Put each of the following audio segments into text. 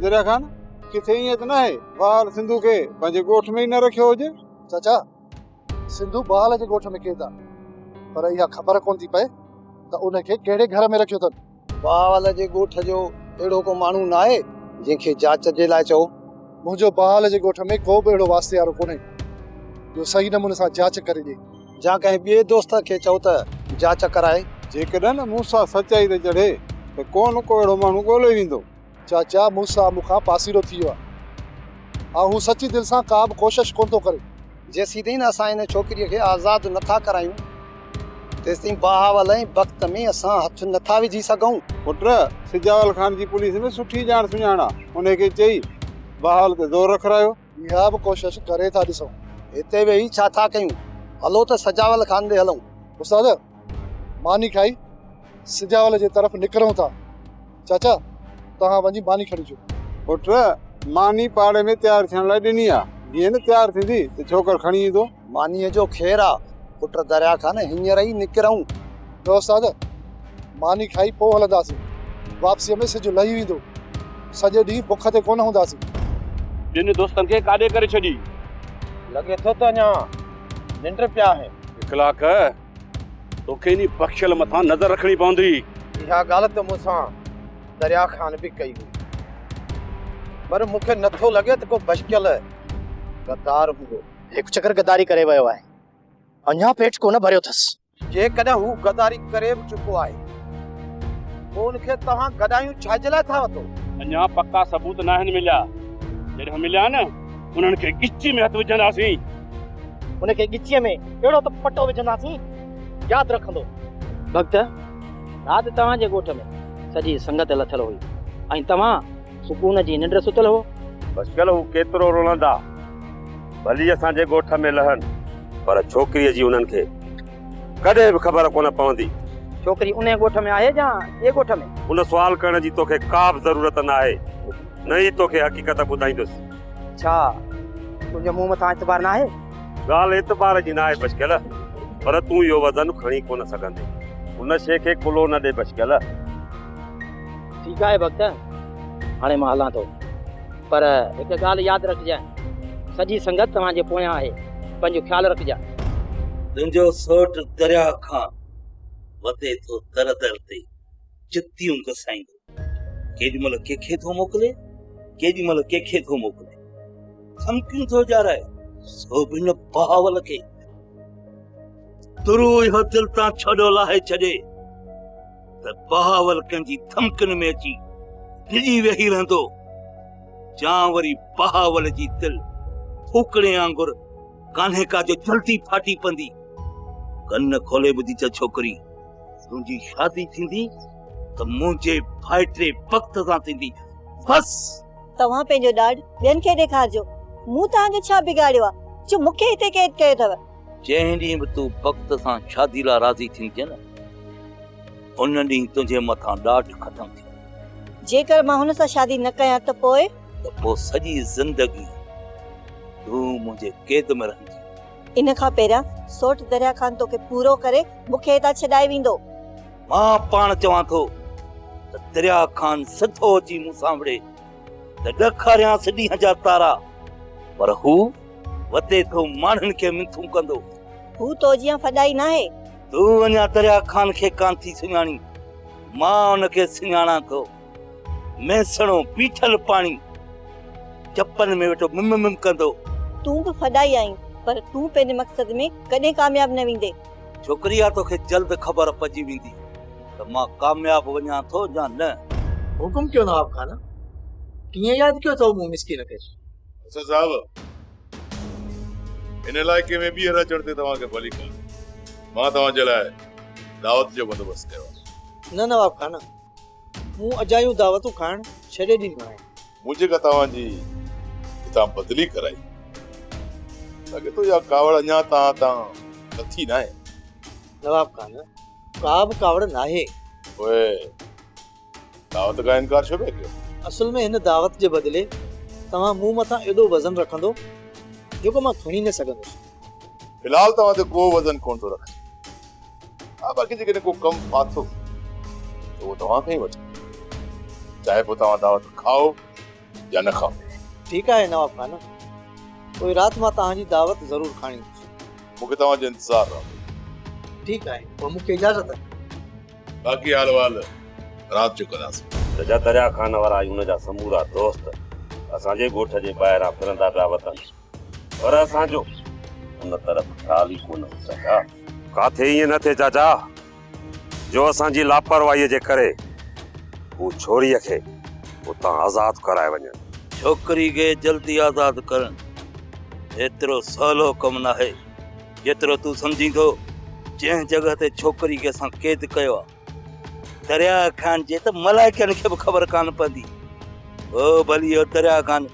दरिया खान किथे ईअं त न आहे बाल सिंधु खे पंहिंजे ॻोठ में ई न रखियो हुजे। चाचा सिंधु बाल जे ॻोठ में के था, पर इहा ख़बर कोन थी पए त उनखे कहिड़े घर में रखियो अथनि। बाल जे ॻोठ जो अहिड़ो को माण्हू न आहे जंहिंखे जांच जे लाइ चओ। मुंहिंजो बाल जे ॻोठ में को बि अहिड़ो वास्ते वारो कोन्हे जो सही नमूने सां जांच करे ॾे। या कंहिं ॿिए दोस्त खे चओ त जांच कराए। जेकॾहिं न मूंसां सचाई ते चढ़े त कोन को अहिड़ो माण्हू ॻोल्हे वेंदो। चाचा मूंसां मूंखां पासीरो थी वियो आहे ऐं हू सची दिलि सां का बि कोशिश कोन थो करे। जेसीं ताईं असां हिन छोकिरीअ खे आज़ादु नथा करायूं तेसिताईं बहावल ऐं वक़्त में असां हथ नथा विझी सघूं। पुट सिजावल खान जी पुलिस में सुठी ॼाण सुञाण आहे, उनखे चई बहाल ते ज़ोर रखरायो। इहा बि कोशिश करे था ॾिसूं। हिते वेही छा था कयूं? हलो त सजावल खान ॾे हलूं। उस्ताद मानी खाई सिजावल जे तरफ़ निकिरूं था। चाचा तव्हां वञी मानी खणी अचो। पुट मानी पाड़े में तयारु थियण लाइ ॾिनी आहे, जीअं न तयारु थींदी त छोकर खणी ईंदो। मानीअ जो ख़ैरु आहे पुट, दरिया खान हींअर ई निकिरूं। ॿियो उस्ताद मानी खाई पोइ हलंदासीं, वापसीअ में सिज लही वेंदो, सॼो ॾींहुं बुख ते कोन हूंदासीं। ॿिनि दोस्तनि खे काॾे करे छॾी? लॻे थो त अञा निंड पिया आहिनि। इखलाक तोखे इन बख़्शियल मथां नज़र रखणी पवंदी। इहा ॻाल्हि त मूंसां दरिया खान बि कई हुई, पर मूंखे नथो लॻे त को बशकियल गद्दार हूंदो। हिकु चक्कर गद्दारी करे वियो आहे, अञा पेट कोन भरियो अथसि। जेकॾहिं हू गद्दारी करे बि चुको आहे पोइ उनखे तव्हां गॾायूं छाजे लाइ था वठो? अञा पक्का सबूत न आहिनि मिलिया। जॾहिं मिलिया न उन्हनि खे गिची में हथ विझंदासीं। उनखे गिचीअ में अहिड़ो त पटो विझंदासीं, यादि रखंदो। भक्त राति तव्हांजे ॻोठ में सॼी संगत लथल हुई ऐं तव्हां सुकून जी निंड सुतल हो। बशकियल हू केतिरो रोलंदा भली असांजे ॻोठ में लहनि, पर छोकिरीअ जी उन्हनि खे कॾहिं बि ख़बर कोन पवंदी। छोकिरी उन ॻोठ में आहे या ये ॻोठ में? उन सुवाल करण जी तोखे का बि ज़रूरत न आहे, न ई तोखे हक़ीक़त ॿुधाईंदुसि। छा तुंहिंजे मुंहुं मथां एतबार न आहे? ॻाल्हि एतबार जी न आहे बशकियल, पर तूं इहो वज़न खणी कोन सघंदे। उन शइ खे कुलो न ॾे बशकियल। ठीकु आहे भक्त, हाणे मां हलां थो, पर हिकु ॻाल्हि यादि रखजांइ, सॼी संगत तव्हांजे पोयां आहे, पंहिंजो ख़्यालु रखजांइ। तुंहिंजो सोट दरिया खां वधे थो दर दर ते चितियूं घसाईंदो। केॾीमहिल कंहिंखे थो मोकिले, केॾीमहिल कंहिंखे थो मोकिले, धमकियूं थो ॾियाराए, सो बि न बहावल खे तुरू इहो दिलि तां छॾो लाहे छॾे त बहावल कंहिंजी धमकियुनि में अची डिॼी वेही रहंदो, जा वरी बहावल जी दिलि फूकड़े वांगुर कान्हे का जो जल्दी फाटी पंदी। कन खोले ॿुधी त छोकिरी, तुंहिंजी शादी थींदी त मुंहिंजे भाइटे वक़्त सां थींदी। बस तव्हां पंहिंजो ॾाढ ॿियनि खे ॾेखारिजो, मूं तव्हांजो छा बिगाड़ियो आहे जो मूंखे हिते कैद कयो अथव? जंहिं ॾींहुं बि तूं वक़्त सां शादी लाइ राज़ी थींदीअ न, उन ॾींहुं तुंहिंजे मथां ॾाढ ख़तमु थी। जेकर मां हुन सां शादी न कयां त पोइ सॼी ज़िंदगी तूं मुंहिंजे कैद में रहंदी। इन खां पहिरियां सोट दरिया खान तोखे पूरो करे मूंखे हितां छॾाए वेंदो। मां पाण चवां थो त दरिया खान सिधो अची मूंसां विड़े त ॾेखारियांसि ॾींहं जा तारा, पर हू वते थो माण्हुनि खे मिथूं कंदो। हू तो जीअं फॾाई न आहे। तूं अञा दरिया खान खे कान थी सुञाणी, मां उनखे सुञाणा थो। मैसणो पीठल पाणी चपन में वेठो मिम मिम कंदो। तूं बि फॾाई आहीं, पर तूं पंहिंजे मक़सद में कॾहिं कामयाब न वेंदे। छोकिरिया तोखे जल्द ख़बर पइजी वेंदी त मां कामयाब वञा थो या न। हुकुम क्यों नवाब खाना, कीअं यादि कयो अथव मूं मिस्किन खे? अच्छा साहब, इन इलाइक़े में ॿीहर अचण ते तव्हांखे भली कोन, मां तव्हांजे लाइ दावत जो बंदोबस्तु कयो आहे। न नवाब खाना, मूं अजायूं दावतूं खाइण छॾे ॾिनियूं आहिनि। मुंहिंजे का तव्हांजी हितां बदिली कराई, लॻे थो इहा कावड़ अञा तां नथी न आहे। नवाब खाना, का बि कावड़ न आहे। ओए, दावत का इनकार छो पिया कयो? असल में हिन दावत जे बदिले तव्हां मूं मथां एॾो वज़न रखंदो जेको मां खणी न सघंदुसि। फिलहाल तव्हां ते को वज़न कोन थो रखे, बाक़ी जेकॾहिं को कमु फाथो त उहो तव्हांखे ई वठो, चाहे पोइ तव्हां दावत खाओ या न खाओ। ठीकु आहे नवाब खान, कोई राति मां तव्हांजी दावत ज़रूरु खणी। मूंखे तव्हांजो इंतज़ारु रहो। ठीकु आहे, पोइ मूंखे इजाज़त आहे। बाक़ी हाल वाल राति जो कंदासीं। सॼा दरिया खान वारा ऐं हुनजा समूरा दोस्त असांजे ॻोठ जे ॿाहिरां फिरंदा पिया वतन, पर असांजो उन तरफ़ ख़्याल ई कोन हो। चाचा काथे ईअं न थिए चाचा जो असांजी लापरवाहीअ जे करे हू छोरीअ खे उतां आज़ादु कराए वञनि। छोकिरी खे जल्दी आज़ादु करणु एतिरो सवलो कमु न आहे जेतिरो तूं सम्झींदो। जंहिं जॻह ते छोकिरी खे असां क़ैद कयो आहे दरिया खान जे त मलाइकनि खे बि ख़बर कान पवंदी। ओ भली इहो दरिया खान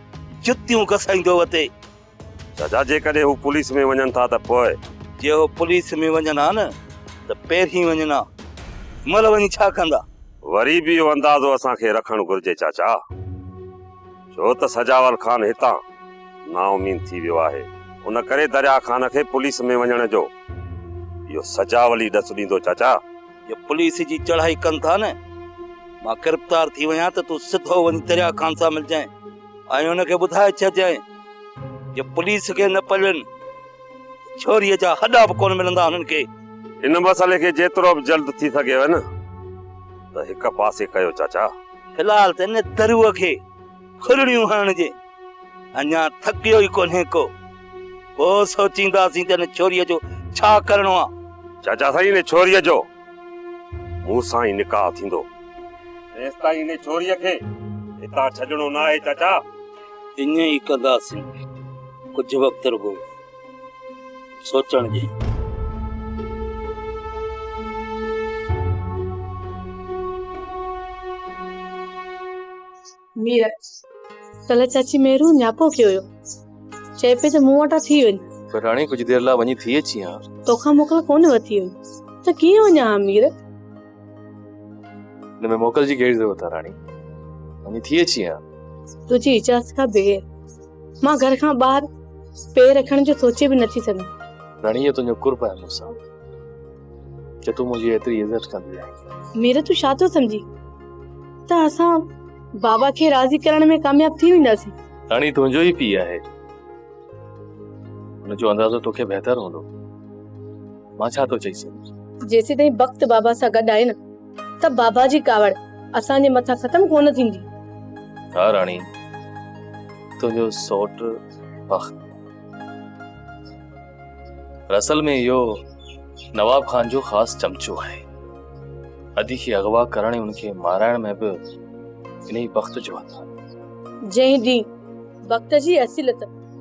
जुतियूं घसाईंदो वते। चाचा जेकॾहिं हू पुलिस में वञनि था त पोइ जे हो पुलिस में वञनि हा न त पहिरीं वञनि हा, मल वञी छा कंदा? वरी बि इहो अंदाज़ो असांखे रखणु घुर्जे चाचा, छो त सजावल खान हितां नाउमीद थी वियो आहे। उन करे दरिया खान खे पुलिस में वञण जो इहो सजावल ई ॾस ॾींदो। चाचा ये पुलिस जी चढ़ाई कनि था न, मां गिरफ़्तार थी वञा त तूं सिधो वञी दरिया खान सां मिलजांइ ऐं हुनखे ॿुधाए छॾजांइ जे पुलिस खे न पलनि छोरीअ जा हॾा बि कोन मिलंदा हुननि खे। इन मसइले खे जेतिरो बि जल्द थी सघेव न त हिक पासे कयो चाचा। फिलहाल त इन दरुअ खे खुरड़ियूं हणजे, अञा थकियो ई कोन्हे को। पोइ सोचींदासीं त इन छोरीअ जो छा करणो आहे। चाचा साईं इन छोरीअ जो मूं सां ई निकाह थींदो, तेसिताईं इन छोरीअ खे हितां छॾणो न आहे चाचा। ईअं ई कंदासीं, कुझु वक़्तु रुगो सोचण जे। मीरा कल्ह चाची मेरू न्यापो कयो हुयो, चए पे त मूं वटां थी वञ। पर राणी कुछ देर ला वञी थी अची हां। तोखां मोकल कोन वठी हुई त कीअं वञा हां मीर? न में मोकल जी कहिड़ी ज़रूरत आहे राणी, वञी थी अची हां। तुंहिंजी इजाज़त खां बग़ैर मां घर खां ॿाहिरि पेर रखण जो सोचे बि नथी सघां। राणी ये तुंहिंजो कुर्ब आहे मूंसां, कि तूं मुंहिंजी एतिरी इज़त कंदी आहे। मीर तूं छा थो सम्झी त असां बाबा खे राज़ी करण में कामयाब थी वेंदासीं? राणी तुंहिंजो ई पीउ आहे, हुनजो अंदाज़ो तोखे बहितर हूंदो। मां छा थो चई सघां? जेसीं ताईं वक़्तु बाबा सां गॾु आहे न त बाबा जी कावड़ असांजे मथां ख़तम कोन थींदी। हा राणी, तुंहिंजो सौट बख़्त असल में इहो नवाब खान जो ख़ासि चमचो आहे। अदी खे अगवा करण ऐं उनखे माराइण में बि इन ई वक़्त जो हथ आहे। जंहिं ॾींहुं वक़्त जी असलियत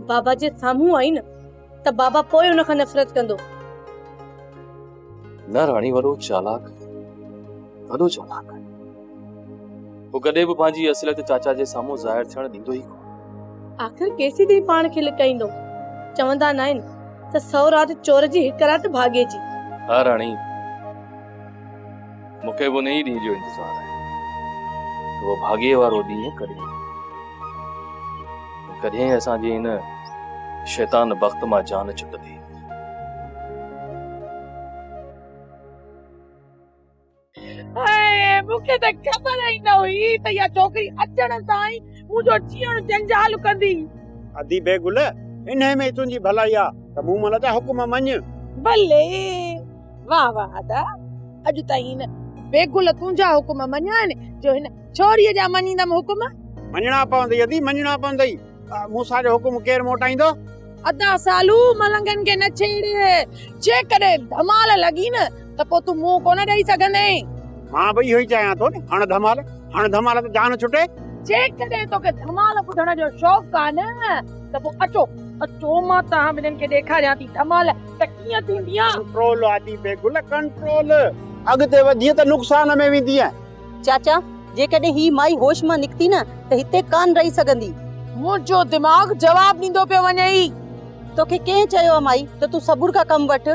बाबा जे साम्हूं आई न त बाबा पोइ उनखां नफ़रत कंदो। न राणी, वॾो चालाक आहे। वो कॾहिं बि पंहिंजी असलियत चाचा जे साम्हूं ज़ाहिर थियण ॾींदो ई कोन। आख़िर केसी ॾींहुं पाण खे लिकाईंदो? चवंदा न आहिनि त 100 रात चोर जी हिक रात भागे जी। हा राणी, मूंखे वो नई ॾींहं जो इंतज़ार आहे, वो भागे वारो ॾींहुं कॾहिं असांजे इन शैतान वक़्त मां जान छुटंदी। मूंखे त ख़बर ई न हुई त इहा छोकिरी अचण ताईं मुंहिंजो जीअण जंजाल कंदी। अदी बेगुल, इन में तुंहिंजी भलाई आहे त मूं मन जा हुकुम मञ। भले, वाह वाह दा, अॼु ताईं न बेगुल तुंहिंजा हुकुम मञा आहिनि जो हिन छोरीअ जा मञींदमि हुकुम। मञणा पवंदई अदी, मञणा पवंदई। मूंसां जो हुकुम केरु मोटाईंदो? अदा सालू मलंगनि खे न छेड़े, जेकॾहिं धमाल लॻी न त पोइ तूं मुंहुं कोन ॾेई सघंदे। मां बि इहो ई चाहियां थो न, हण धमाल त जान छुटे। जेकॾहिं तोखे धमाल ॿुधण जो शौक़ु आहे न त पोइ अचो मां तव्हां ॿिन्हिनि खे ॾेखारियां थी धमाल त कीअं थींदी आहे। कंट्रोल आदि बेगुल, कंट्रोल। अॻिते वधी त नुक़सान में वेंदी आहे। चाचा, जेकॾहिं ही माई होश मां निकिती न त हिते कान रही सघंदी। मुंहिंजो दिमाग़ जवाब ॾींदो पियो वञे ई। तोखे कंहिं चयो आहे माई त तूं सबुर खां कम वठ?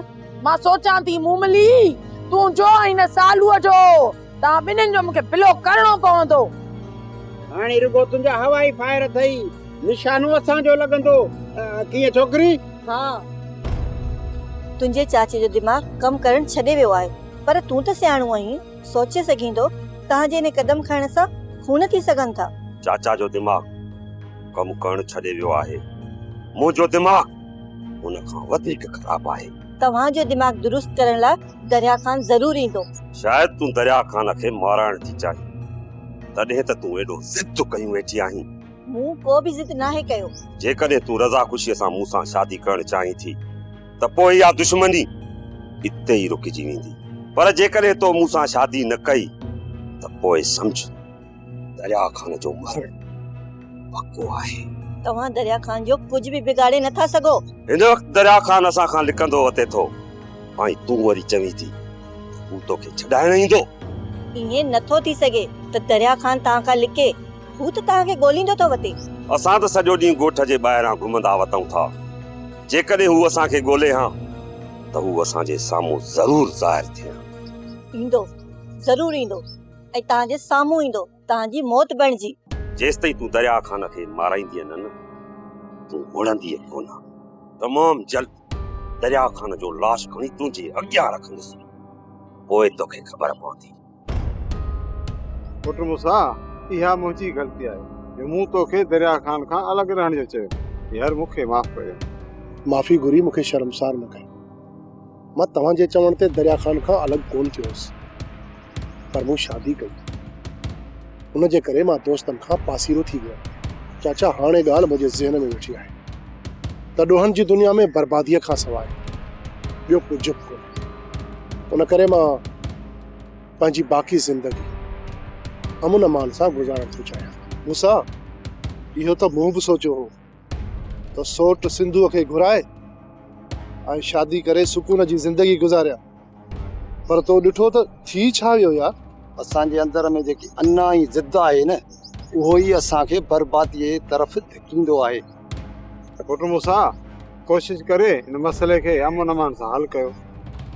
मां सोचां थी मूमली तूं जो हिन सालूअ जो तव्हां ॿिन्हिनि जो मूंखे बिलो करणो पवंदो। हाणे रुगो तुंहिंजा हवाई फायर अथई, निशानो असांजो लॻंदो। कीअं छोकिरी? हाँ, तुंहिंजे चाचे जो दिमाग़ कम करण छॾे वियो आहे। पर तूं त सियाणो आहीं, सोचे सघींदो तव्हांजे इन कदम खणण सां खून थी सघनि था। चाचा जो दिमाग़ कम करण छॾे वियो आहे। मुंहिंजो दिमाग़ उन खां वधीक ख़राब आहे। तव्हांजो दिमाग़ दुरुस्त करण लाइ दरिया ख़ान ज़रूर ईंदो। शायदि तूं दरिया ख़ान खे माराइण थी चाहीं, तॾहिं त तूं एॾो ज़िद कयूं वेठी आहीं। मूं को बि ज़िद नाहे कयो। जेकॾहिं तूं रज़ा ख़ुशीअ सां मूं सां शादी करण चाहीं थी त पोइ इहा दुश्मनी इते ई रुकिजी वेंदी। पर जेकॾहिं तो मूं सां शादी न कई त पोइ समझ दरिया ख़ान जो मरण पक्को आहे। तव्हां दरिया ख़ान जो कुझु बि बिगाड़े नथा सघो। हिन वक़्तु दरिया ख़ान असां खां लिकंदो अचे थो ऐं तूं वरी चवीं थी हू तोखे छॾाइण ईंदो। ईअं नथो थी सघे त दरिया ख़ान तव्हां खां लिके, हू त तव्हांखे ॻोल्हींदो थो वते। असां त सॼो ॾींहुं ॻोठ जे ॿाहिरां घुमंदा वतऊं था। जेकॾहिं हू असांखे ॻोल्हे हा त हू असांजे साम्हूं ज़रूर ज़ाहिर थिए। ईंदो, ज़रूर ईंदो ऐं तव्हांजे साम्हूं ईंदो, तव्हांजी मौत बणिजी। जेसिताईं तूं दरिया ख़ान खे माराईंदीअ न तूं उड़ंदीअ कोन। तमामु जल्द दरिया ख़ान जो लाश खणी तुंहिंजे अॻियां रखंदुसि, पोइ तोखे ख़बर पवंदी। पुट मूंसां इहा मुंहिंजी ग़लती आहे जो मूं तोखे दरिया ख़ान खां अलॻि रहण जो चयो। यार मूंखे माफ़ कयो। माफ़ी घुरी, मूंखे शर्मसार न कयो। मां तव्हांजे चवण ते दरिया ख़ान खां अलॻि कोन थियोसि, पर मूं शादी कई। उन जे करे मां दोस्तनि खां पासीरो थी वियो। चाचा, हाणे ॻाल्हि मुंहिंजे ज़हन में वेठी आहे त ॾोहनि जी दुनिया में बर्बादीअ खां सवाइ ॿियो कुझु बि कोन्हे। उन करे मां पंहिंजी बाक़ी ज़िंदगी अमुन अमान सां गुज़ारणु थो चाहियां। मूंसां इहो त मूं बि सोचियो हो त सोट सिंधूअ खे घुराए ऐं शादी करे सुकून जी ज़िंदगी गुज़ारिया, पर तो ॾिठो त थी छा वियो यार। असांजे अंदर में जेकी अना ई ज़िद आहे न, उहो ई असांखे बर्बादीअ तरफ़ धिकींदो आहे। पुट मूंसां कोशिश करे इन मसइले खे अमन अमान सां हल कयो।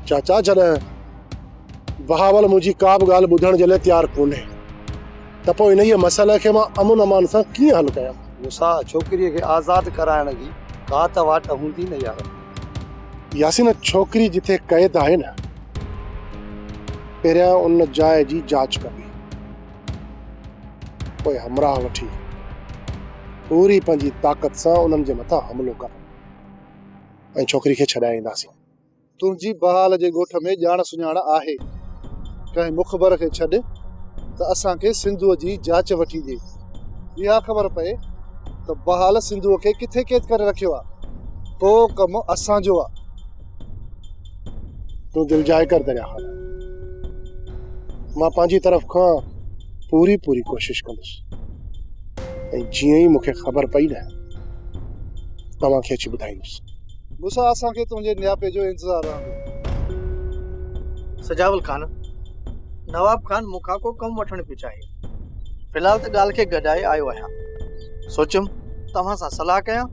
चाचा, जॾहिं बहावल मुंहिंजी का बि ॻाल्हि ॿुधण जे लाइ तयारु कोन्हे त पोइ इन मसइले खे मां अमन अमान सां कीअं हल कयां? मूंसां छोकिरीअ खे आज़ादु कराइण जी का त वाट हूंदी न यार। यासीन, छोकिरी जिथे क़ैद आहे न, पहिरियां उन जाइ जी जांच कबी, पोइ हमराह वठी पूरी पंहिंजी ताक़त सां उन्हनि जे मथां हमिलो कर ऐं छोकिरी खे छॾाए ईंदासीं। तुंहिंजी बहाल जे ॻोठ में ॼाण सुञाण आहे। कंहिं मुख़बर खे छॾ त असांखे सिंधूअ जी जांच वठी ॾे। इहा ख़बर पए त बहाल सिंधूअ खे किथे क़ैद करे रखियो आहे। पोइ कमु असांजो आहे। तूं दिलि जाए कर दरिया ख़ान। मां पंहिंजी तरफ़ खां पूरी कोशिश कंदुसि ऐं जीअं ई मूंखे ख़बर पई न तव्हांखे अची ॿुधाईंदुसि। मूंसां असांखे तुंहिंजे न्यापे जो इंतज़ारु रहंदो। सजावल खान, नवाब खान मूंखां को कमु वठणु पियो चाहे। फ़िलहाल त ॻाल्हि खे गॾाए आयो आहियां। सोचियुमि तव्हां सां सलाह कयां,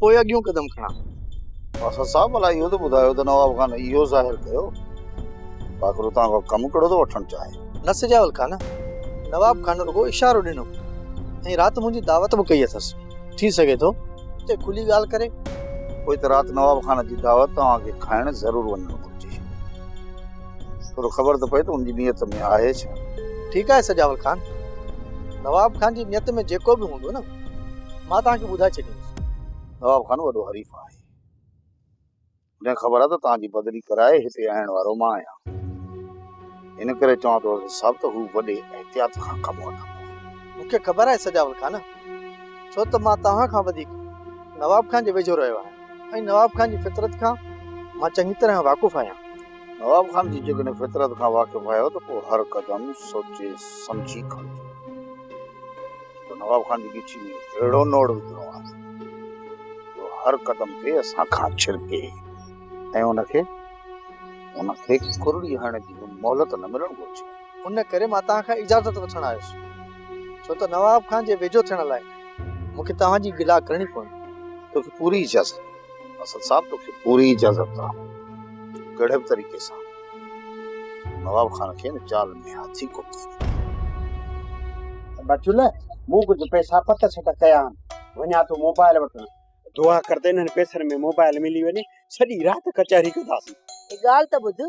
पोइ अॻियूं कदम खणां। असां साहब भला इहो त ॿुधायो त नवाब खान इहो ज़ाहिर कयो बाक़रो तव्हां खां कमु कहिड़ो थो वठणु चाहे? न सजावल खान, नवाब खान रुगो इशारो ॾिनो ऐं राति मुंहिंजी दावत बि कई अथसि। थी सघे थो जे खुली ॻाल्हि करे। पोइ त राति नवाब खान जी दावत तव्हांखे खाइण ज़रूरु वञणु घुरिजे। थोरो ख़बर त पए त उनजी नियत में आहे छा। ठीकु आहे सजावल खान, नवाब खान जी नियत में जेको बि हूंदो न, मां तव्हांखे ॿुधाए छॾींदुसि। नवाब खान वॾो हरीफ़ आहे। उनखे ख़बर आहे त तव्हांजी बदली कराए हिते आणण वारो मां आहियां। इन करे चवां थो साहब त हू वॾे एहतियात खां कमु वठंदो। मूंखे ख़बर आहे सजावल खान, छो त मां तव्हां खां वधीक नवाब खान जे वेझो रहियो आहियां ऐं नवाब खान जी फितरत खां मां चङी तरह वाक़ुफ़ु आहियां। नवाब खान जी जेकॾहिं फितरत खां वाक़ुफ़ु आहियो त पोइ हर क़दम सोचे सम्झी खणिजो। तो नवाब खान जी गिची में अहिड़ो नोड़ विझणो आहे जो हर क़दम ते असां खां छिरके ऐं उनखे कुरड़ी हणण जी मोहलत न मिलणु घुरिजे। उन करे मां तव्हां खां इजाज़त वठणु आयुसि, छो त नवाब खान जे वेझो थियण लाइ मूंखे तव्हांजी गिला करणी पवंदी। तोखे पूरी इजाज़त। असद साहब तोखे पूरी इजाज़त आहे। कहिड़े बि तरीक़े सां नवाब खान खे न जाल में हाथी को बचुल मूं कुझु पैसा पत छट कया आहिनि। वञा थो मोबाइल वठण। दुआ करते इन्हनि पैसनि में मोबाइल मिली वञे, सॼी राति कचहरी कंदासीं। ॻाल्हि त ॿुध,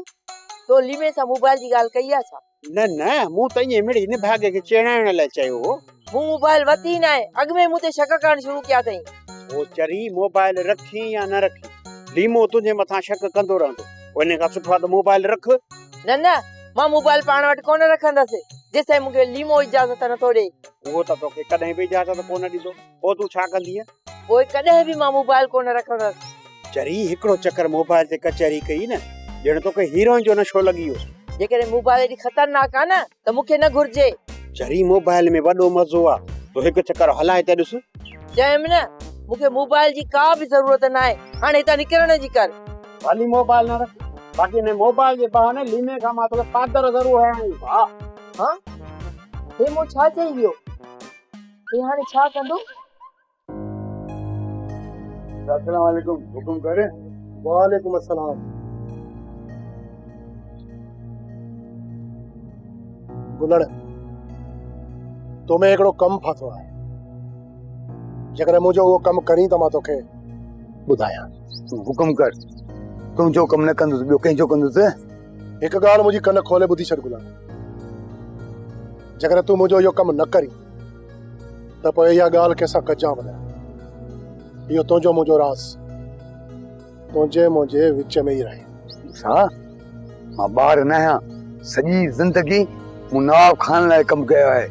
तो लीमे सां मोबाइल जी ॻाल्हि कई आहे छा? न न मूं त ईअं मिड़ी हिन भाॻे खे चेड़ाइण लाइ चयो हो। मूं मोबाइल वरिती न आहे, अॻु में मूं ते शक करणु शुरू कया अथई। ओ चरी मोबाइल रखी या न रखी, लीमो तुंहिंजे मथां शक कंदो रहंदो। इन खां सुठो आहे त मोबाइल रख। न न, मां मोबाइल पाण वटि कोन रखंदसि जेसिताईं मूंखे लीमो इजाज़त नथो ॾे। उहो त तोखे कॾहिं बि इजाज़त कोन ॾींदो, पोइ तूं छा कंदीअ? पोइ कॾहिं बि मां मोबाइल कोन रखंदसि। चरी हिकिड़ो चक्कर मोबाइल ते कचहरी कई न, ॼण तोखे हीरोइन जो नशो लॻी वियो। जेकॾहिं मोबाइल एॾी ख़तरनाक आहे न त मूंखे न घुर्जे। चरी मोबाइल में वॾो मज़ो आहे, तो हिकु चक्कर हलाए त ॾिस। चयमि न, मूंखे मोबाइल जी का बि ज़रूरत न आहे, हाणे हितां निकिरण जी कर। हाली मोबाइल न रख, बाक़ी ने मोबाइल जे बहाने लीमे खां मां तोखे पादर ज़रूर हणाई। हाँ हे मूं छा चई वियो? हे हाणे छा कंदो? अस्सलाम वालेकुम, हुकुम करे। वालेकुम अस्सलाम। गुलड़, तुम्हें हिकिड़ो कमु फाथो आहे, जेकॾहिं मुंहिंजो उहो कमु करी त मां तोखे ॿुधायां। तूं हुकुम कर, तूं जो कमु न कंदुसि ॿियो कंहिंजो कंदुसि। हिकु ॻाल्हि मुंहिंजी कन खोले ॿुधी छॾ गुलड़, जेकॾहिं तूं मुंहिंजो इहो कमु न करी त पोइ इहा ॻाल्हि कंहिंसां कजां वञा। इहो तुंहिंजो मुंहिंजो राज़ तुंहिंजे मुंहिंजे विच में ई रहे। छा? मां ॿार न आहियां, सॼी ज़िंदगी मूं नवाब खान लाइ कमु कयो आहे,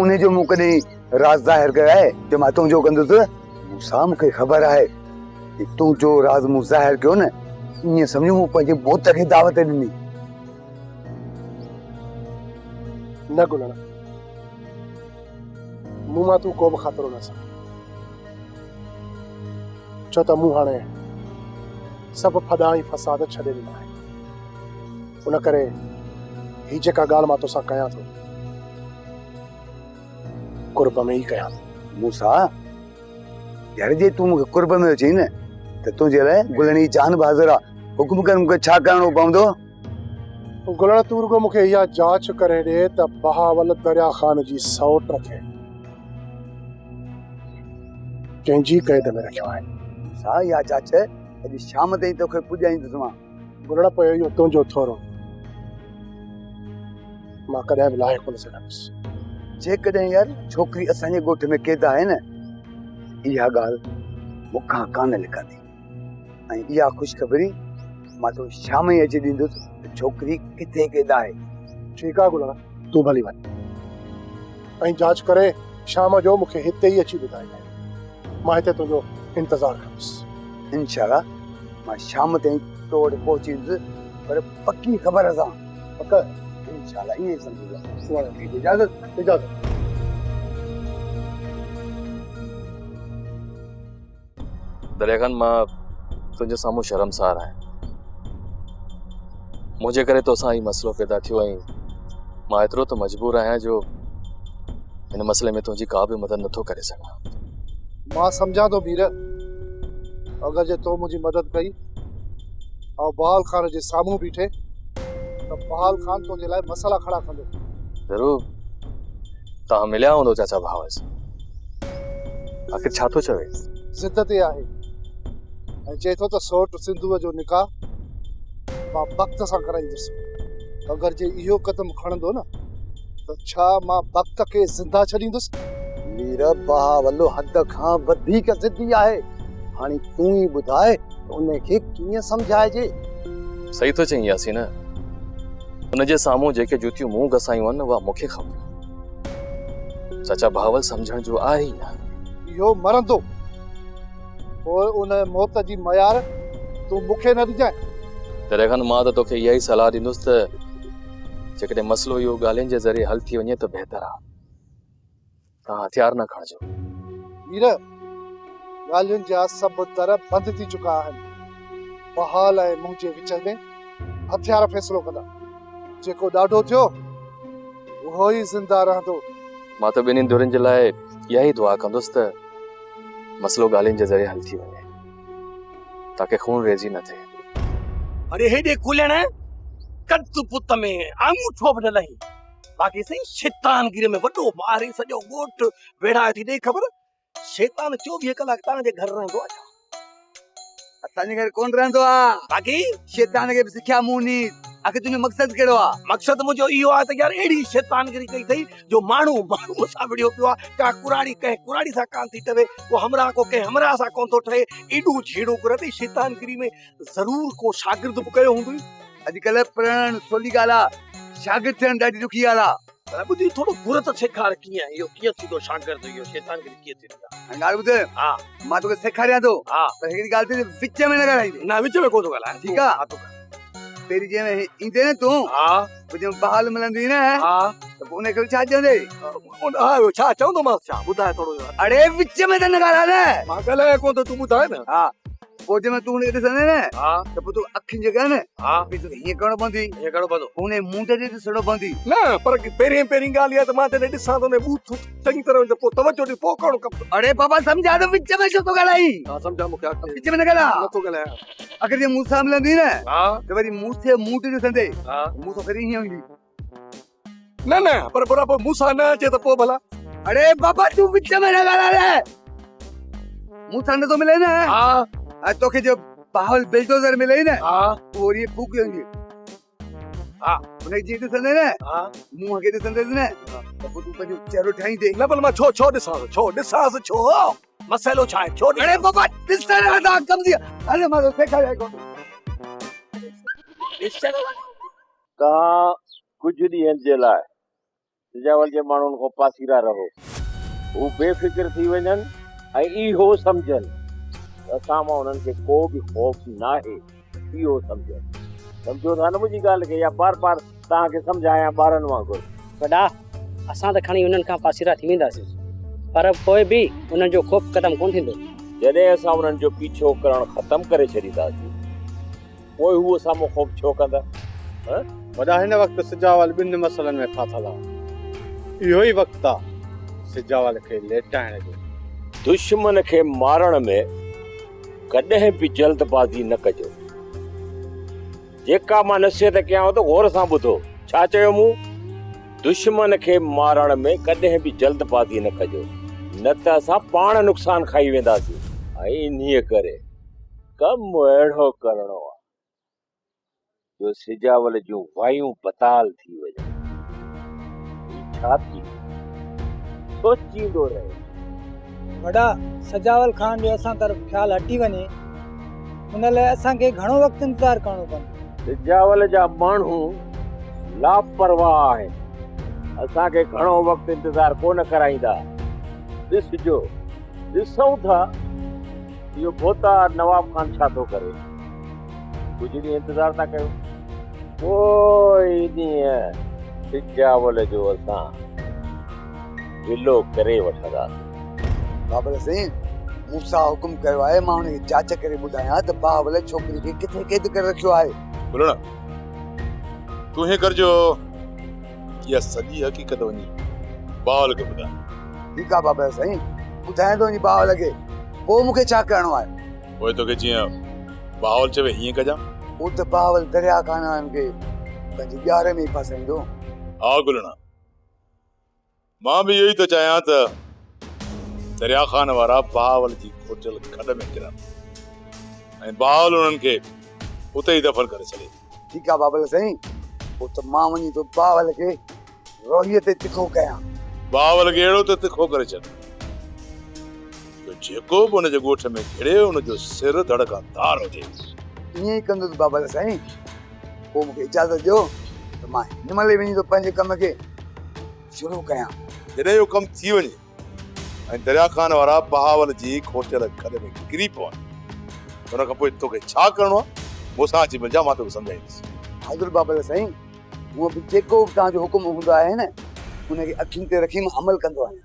उन जो मूं कॾहिं राज़ ज़ाहिर कयो आहे जो मां तुंहिंजो कंदुसि? मूंसां मूंखे ख़बर आहे कि तूं जो राज़ मूं ज़ाहिर कयो न, ईअं सम्झो मूं पंहिंजे मुत खे दावत ॾिनी। न गुलड़, मूं मां तूं को बि ख़तरो न समझ, छो त मूं हाणे सभु फदा ऐं फसाद छॾे ॾिना आहे। उन करे ही जेका ॻाल्हि मां तोसां कयां थो, कुर्ब में ई कयां थो। मूंसा यार, जे तूं मूंखे कुर्ब में चई न त तुंहिंजे लाइ गुलणी जान बहादुर आहे। हुकुम कर, मूंखे छा करणो पवंदो? गुलड़, तूं रुगो मूंखे इहा जांच करे ॾे त बहावल दरिया खान जी सौट खे कंहिंजी क़ैद में रखियो आहे। छा इहा जांच अॼु शाम ताईं तोखे पुॼाईंदुसि मां। गुलड़, पोइ इहो तुंहिंजो थोरो मां कॾहिं बि लाहे कोन सघंदुसि। जेकॾहिं यार छोकिरी असांजे ॻोठ में क़ैद आहे न, इहा ॻाल्हि मूंखां कान लिखंदी, ऐं इहा ख़ुशख़बरी मां तो शाम ई अची ॾींदुसि त छोकिरी किथे क़ैद आहे। ठीकु आहे गुलड़, तूं भली वञ ऐं जांच करे शाम जो मूंखे हिते ई अची ॿुधाइजांइ। मां हिते तुंहिंजो इंतज़ारु कंदुसि। इंशाअल्लाह मां शाम ताईं तो वटि पहुचींदुसि, पर पकी ख़बर सां। पक? इंशाअल्लाह ईअं सम्झो। इजाज़त। इजाज़त। दरिया खान, मां तुंहिंजे साम्हूं शर्मसार आहियां। मुंहिंजे करे तोसां ही मसइलो पैदा थियो ऐं मां एतिरो त मजबूर आहियां जो हिन मसइले में तुंहिंजी का बि मदद नथो करे सघां। मां सम्झां थो वीर, अगरि जे तो मुंहिंजी मदद कई ऐं बहाल खान जे साम्हूं बीठे त बहाल खान तुंहिंजे लाइ मसइला खड़ा कंदो। ज़रूर, तव्हां मिलिया हूंदो चाचा भाउ सां। आख़िर छा थो चवे? ज़िद ते आहे ऐं चए थो त सोट सिंधूअ जो निकाह मां वक़्त सां कराईंदुसि। अगरि जे इहो कदम खणंदो न त छा मां वक़्त खे ज़िंदा छॾींदुसि? वीर, बहावल हद खां वधीक ज़िद्दी आहे। हाणे तूं ई ॿुधाए उनखे कीअं सम्झाइजे। सही तो चई यासीन, उनजे साम्हूं जेके जुतियूं मूं घसायूं आहिनि उहा मूंखे खपे। चाचा भावल सम्झण जो आहे ई न। इहो मरंदो, पोइ उन मौत जी मयार तूं मूंखे न ॾिजांइ। तॾहिं खां मां त तोखे इहा ई सलाह ॾींदुसि त जेकॾहिं मसइलो इहो ॻाल्हियुनि जे ज़रिए हल थी वञे त बहितर आहे। तव्हां हथियार न खणिजो। वीर, ॻाल्हियुनि जा सभु दर बंदि थी चुका आहिनि। बहाल ऐं मुंहिंजे विच में हथियार फ़ैसिलो कंदा। जेको ॾाढो थियो उहो ई ज़िंदा रहंदो। मां त ॿिन्हिनि धुरनि जे लाइ इहा ई दुआ कंदुसि त मसइलो ॻाल्हियुनि जे ज़रिए हल थी वञे, ताकि खून रेज़ी न थिए। अरे हेॾे कुलण कद पुत में आंगूठो बि न लही, बाक़ी सही शैतानगिरी में वॾो मारे सॼो ॻोठ वेढ़ाए थी ॾे ख़बर। शैतान 24 कलाक तव्हांजे घर रहंदो आहे। असांजे घर कोन रहंदो आहे, बाक़ी शैतान खे बि सिखिया मूं नी। आखिर तुंहिंजो मक़सदु कहिड़ो आहे? मक़सद मुंहिंजो इहो आहे त यार अहिड़ी शैतानगिरी कई अथई जो माण्हू सां विड़ियो पियो आहे। का कुराड़ी कंहिं कुराड़ी सां कान थी ठहे, को हमरा को कंहिं हमरा सां कोन थो ठहे। एॾो छेड़ो करे अथई शैतानगिरी में ज़रूर को शागिर्द बि कयो हूंदई। अॼुकल्ह पढ़णु सवली ॻाल्हि आहे, शागिर्द थियणु ॾाढी ॾुखी ॻाल्हि आहे। ॿुधी थोरो घुरत सेखार कीअं इहो कीअं थींदो शागिर्द, इहो शैतानगिरी कीअं थींदी आहे। ॻाल्हि ॿुध, हा मां तोखे सेखारियां थो, हा पर हिकिड़ी ॻाल्हि ते विच में न ॻाल्हाईंदे। न विच में कोन थो ॻाल्हायां, ठीकु आहे? पहिरीं जंहिं ईंदे न तूं, हा पोइ जंहिं बहाल मिलंदी न, हा त पोइ उनखे छा चवंदे? छा चवंदोमांसि, छा ॿुधाए थोरो। अड़े विच में त न ॻाल्हाए न, मां ॻाल्हायां कोन त तूं ॿुधाए न। हा पोइ जंहिं तूं हुनखे ॾिसंदे न, हा त पोइ तूं अखियुनि जे करे न, हा हीअं करिणो पवंदी, हीअं करिणो पवंदो, हुन मुंड ते ॾिसणो पवंदी। न पर पहिरीं ॻाल्हि आहे त मां तॾहिं ॾिसां थो न बूथ चङी तरह पोइ तवजो ॾे, पोइ करिणो खपे। अड़े बाबा सम्झा त विच में छो थो ॻाल्हाई? हा सम्झा, मूंखे विच में न ॻाल्हाए, नथो ॻाल्हायां। अगरि जे मूंसां मिलंदी न, हा त वरी मूंखे मुंड ॾिसंदे, हा मूंसां फिरी हीअं हूंदी। न पर पोइ मूंसां न अचे त पोइ भला। अड़े बाबा तूं विच में न ॻाल्हाए, मूंसां नथो मिले न। हा तोखे जो बाहुल बिल्डोज़र मिले न, हा पोइ वरी फूकी हूंदी। हा हुनखे जीअं ॾिसंदे न, हा मुंहं खे ॾिसंदेसि न, त पोइ तूं पंहिंजो चहिरो ठाहींदे। न भला मां छो ॾिसांसि छो, मसइलो छा आहे छो? अड़े बाबा ॾिसण वारा कम दिया, अरे मां तो सेखारिया कोन। तव्हां कुझु ॾींहंनि जे लाइ सिजावल जे माण्हुनि खां पासीरा रहो, हू बेफ़िक्र थी वञनि ऐं इहो सम्झनि असां मां उन्हनि खे को बि ख़ौफ़ नाहे, इहो सम्झनि। सम्झो था न मुंहिंजी ॻाल्हि खे, या बार बार तव्हांखे सम्झायां ॿारनि वांगुरु? वॾा असां त खणी उन्हनि खां पासीरा थी वेंदासीं, पर पोइ बि उन्हनि जो ख़ौफ़ ख़तमु कोन थींदो। जॾहिं असां उन्हनि जो पीछो करणु ख़तमु करे छॾींदासीं, पोइ हू असां मां ख़ौफ़ छो कंदा? वॾा हिन वक़्तु सिजावल ॿिनि मसलनि में फाथल आहे। इहो ई वक़्तु आहे सिजावल खे लेटाइण जो। दुश्मन खे मारण में कॾहिं बि जल्दबाज़ी न कजो। जेका मां नसीहत कयां थो गौर सां ॿुधो। छा चयो मूं? दुश्मन खे मारण में कॾहिं बि जल्दबाज़ी न कजो, न त असां पाण नुक़सान खाई वेंदासीं। ऐं इन्हीअ करे कमु अहिड़ो करणो आहे जो सिजावल जूं वायूं बताल थी वञनि। छा थी सोचींदो रहे। वॾा सजावल खान जो असां तरफ़ ख़्यालु हटी वञे, हुन लाइ असांखे घणो वक़्तु इंतज़ारु करिणो पवंदो। सिजावल जा माण्हू लापरवाह आहिनि, असांखे घणो वक़्तु इंतज़ारु कोन कराईंदा। ॾिसजो, ॾिसूं था इहो भोतार नवाब खान छा थो करे। कुझु ॾींहं इंतज़ारु था कयो, पोइ ॾींहं सिजावल जो असां गिलो करे वठंदासीं। बाबल सिंह मूंसां हुकुम कयो आहे, मां हुनखे जांच करे ॿुधायां त बाबल छोकिरी खे किथे क़ैद करे रखियो आहे। बोलो ना, तूं ही करजो या सॼी हक़ीक़त वञी बावल खे ॿुधाए। ठीकु आहे बाबल साईं, ॿुधायां थो वञी बावल खे, पोइ मूंखे छा करिणो आहे। पोइ तोखे जीअं बावल चवे हीअं कजां। उहो त बावल दरिया खाननि खे पंहिंजी ॼारे में ई फसाईंदो। हा गुलना, मां बि इहो ई थो चाहियां त दरिया खान वारा बावल जी खोटल खॾ में किरनि ऐं बावल उन्हनि खे उते ई दफ़न करे छॾे। ठीकु आहे बाबल साईं, पोइ त मां वञी थो बावल खे रोहीअ ते तिखो कयां। बावल खे अहिड़ो त तिखो करे छॾ जेको बि हुनजे ॻोठ में घिड़े हुनजो सिर धड़ खां धार हुजे। ईअं ई कंदुसि बाबल साईं। पोइ मूंखे इजाज़त ॾियो त मां हिन महिल वञी थो पंहिंजे कम खे शुरू कयां। जॾहिं इहो कमु थी वञे ऐं दरिया खान वारा बहावल जी खोटल खॾ में किरी पवनि, हुन खां पोइ तोखे छा करिणो आहे मूंसां अची मिलजां, मां तोखे सम्झाईंदुसि। हाज़ुर बाबल साईं, हूअं बि जेको बि तव्हांजो हुकुम हूंदो आहे न, हुनखे अखियुनि ते रखी मां अमल कंदो आहियां।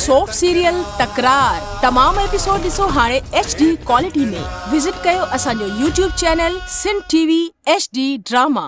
सोप सीरियल तकरार तमाम एपिसोड ॾिसो हाणे HD क्वालिटी में। विजिट कयो असांजो YouTube channel Sindh TV HD drama.